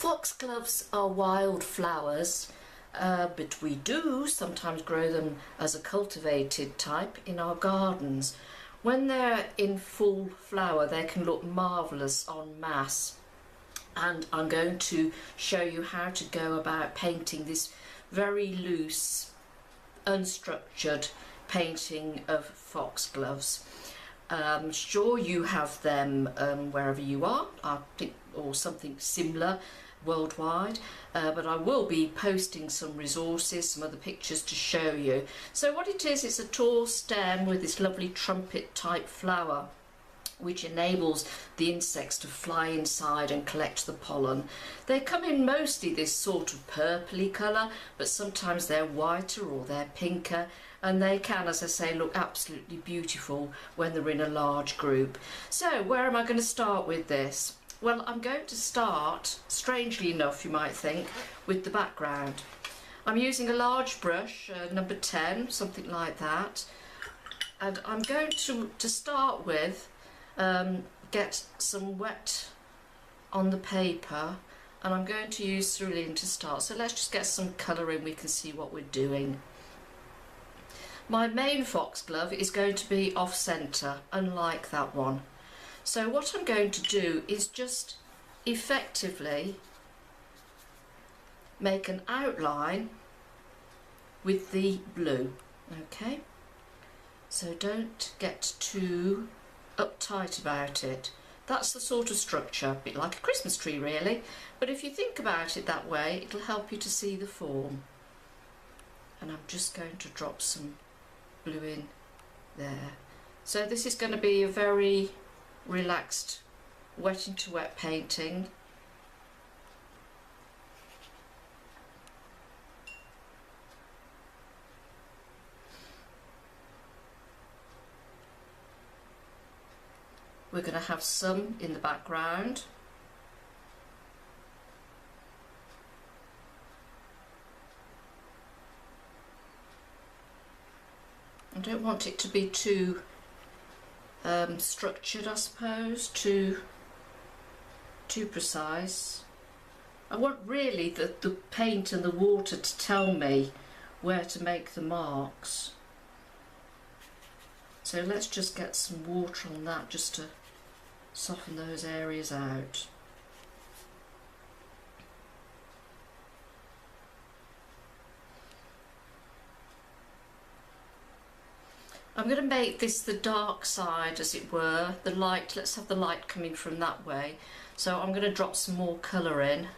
Foxgloves are wild flowers, but we do sometimes grow them as a cultivated type in our gardens. When they're in full flower, they can look marvellous en masse. And I'm going to show you how to go about painting this very loose, unstructured painting of foxgloves. I'm sure you have them wherever you are, I think, or something similar worldwide, but I will be posting some resources, some other pictures to show you. So what it is, it's a tall stem with this lovely trumpet type flower which enables the insects to fly inside and collect the pollen. They come in mostly this sort of purpley colour, but sometimes they're whiter or they're pinker, and they can, as I say, look absolutely beautiful when they're in a large group. So where am I going to start with this? Well, I'm going to start, strangely enough you might think, with the background. I'm using a large brush, number 10, something like that, and I'm going to start with get some wet on the paper, and I'm going to use cerulean to start. So let's just get some colour in, we can see what we're doing. My main foxglove is going to be off centre, unlike that one. So what I'm going to do is just effectively make an outline with the blue. Okay, so don't get too uptight about it. That's the sort of structure, a bit like a Christmas tree really, but if you think about it that way, it'll help you to see the form. And I'm just going to drop some blue in there. So this is going to be a very relaxed wet into wet painting. We're going to have some in the background. I don't want it to be too structured, I suppose, too precise. I want really the paint and the water to tell me where to make the marks. So let's just get some water on that just to soften those areas out. I'm going to make this the dark side, as it were, the light. Let's have the light coming from that way. So I'm going to drop some more colour in.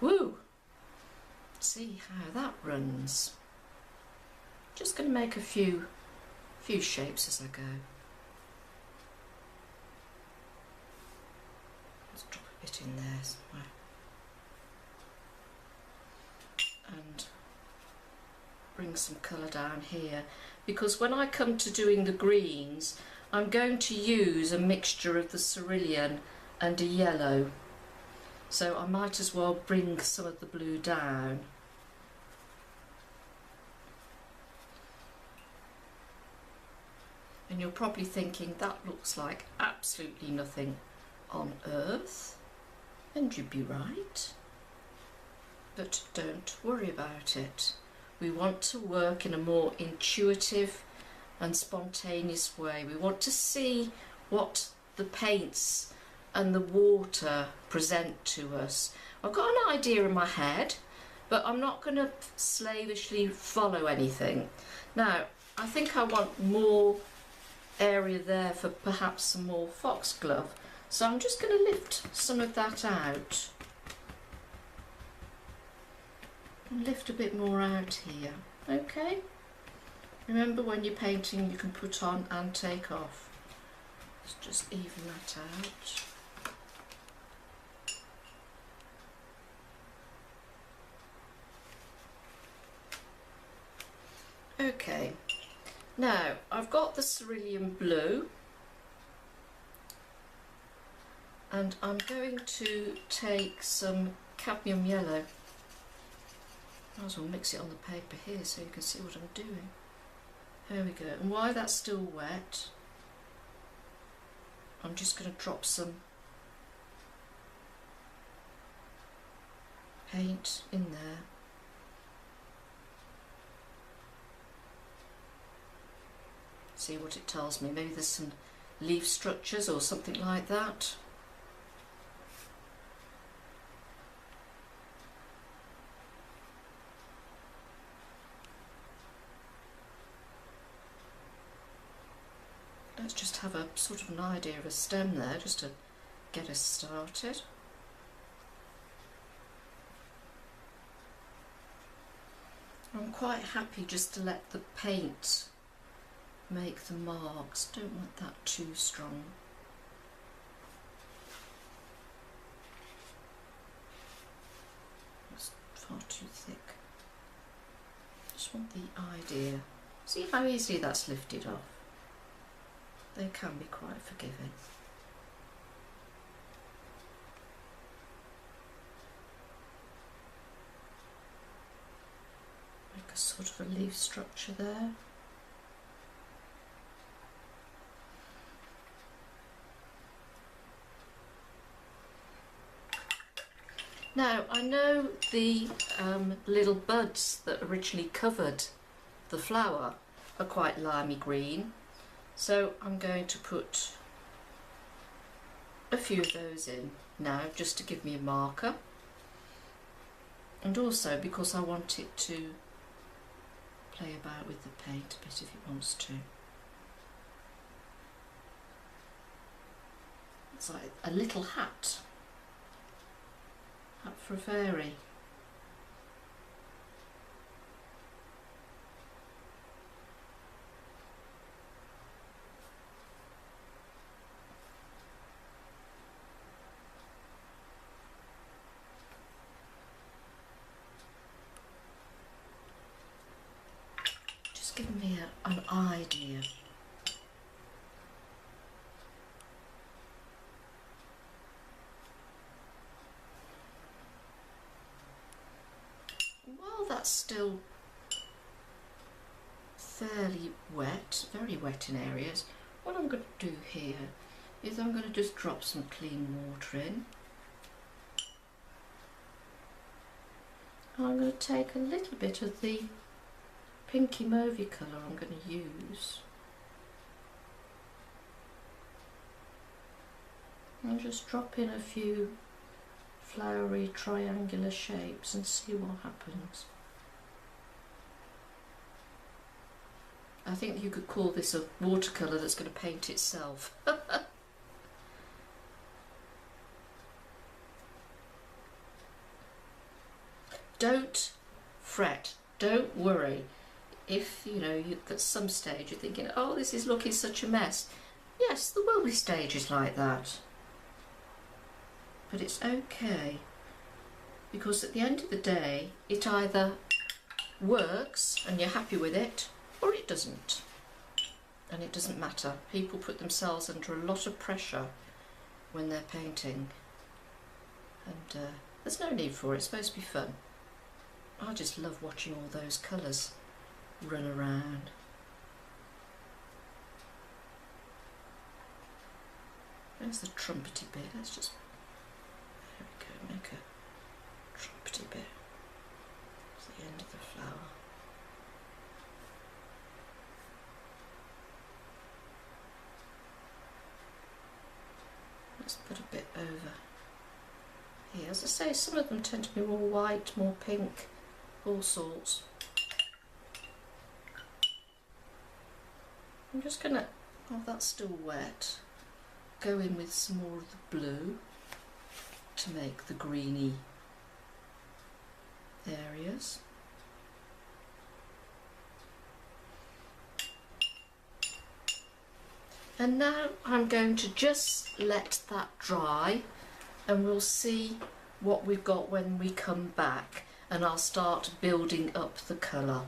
Woo! See how that runs. Just going to make a few shapes as I go. Let's drop a bit in there somewhere. And bring some colour down here, because when I come to doing the greens, I'm going to use a mixture of the cerulean and a yellow. So I might as well bring some of the blue down. And you're probably thinking that looks like absolutely nothing on earth, and you'd be right. But don't worry about it. We want to work in a more intuitive and spontaneous way. We want to see what the paints and the water present to us. I've got an idea in my head, but I'm not going to slavishly follow anything. Now, I think I want more area there for perhaps some more foxglove. So I'm just going to lift some of that out. And lift a bit more out here. Okay? Remember, when you're painting, you can put on and take off. Let's just even that out. Okay, now I've got the cerulean blue, and I'm going to take some cadmium yellow. Might as well mix it on the paper here so you can see what I'm doing. There we go. And while that's still wet, I'm just going to drop some paint in there. See what it tells me. Maybe there's some leaf structures or something like that. Let's just have a sort of an idea of a stem there, just to get us started. I'm quite happy just to let the paint make the marks. Don't want that too strong. It's far too thick. Just want the idea. See how easily that's lifted off. They can be quite forgiving. Make a sort of a leaf structure there. Now, I know the little buds that originally covered the flower are quite limey green, so I'm going to put a few of those in now just to give me a marker, and also because I want it to play about with the paint a bit if it wants to. It's like a little hat for a fairy. Just giving me an idea. That's still fairly wet, very wet in areas. What I'm going to do here is I'm going to just drop some clean water in. I'm going to take a little bit of the pinky mauvey colour I'm going to use. And just drop in a few flowery triangular shapes and see what happens. I think you could call this a watercolour that's going to paint itself. Don't fret, don't worry if at some stage you're thinking, oh, this is looking such a mess. Yes, there will be stages like that, but it's okay, because at the end of the day it either works and you're happy with it, or it doesn't, and it doesn't matter. People put themselves under a lot of pressure when they're painting, and there's no need for it. It's supposed to be fun. I just love watching all those colours run around. There's the trumpety bit. Let's just, there we go, make a trumpety bit. It's the end of the flower. Let's put a bit over here. As I say, some of them tend to be more white, more pink, all sorts. I'm just going to, oh, that's still wet, go in with some more of the blue to make the greeny areas. And now I'm going to just let that dry, and we'll see what we've got when we come back, and I'll start building up the colour.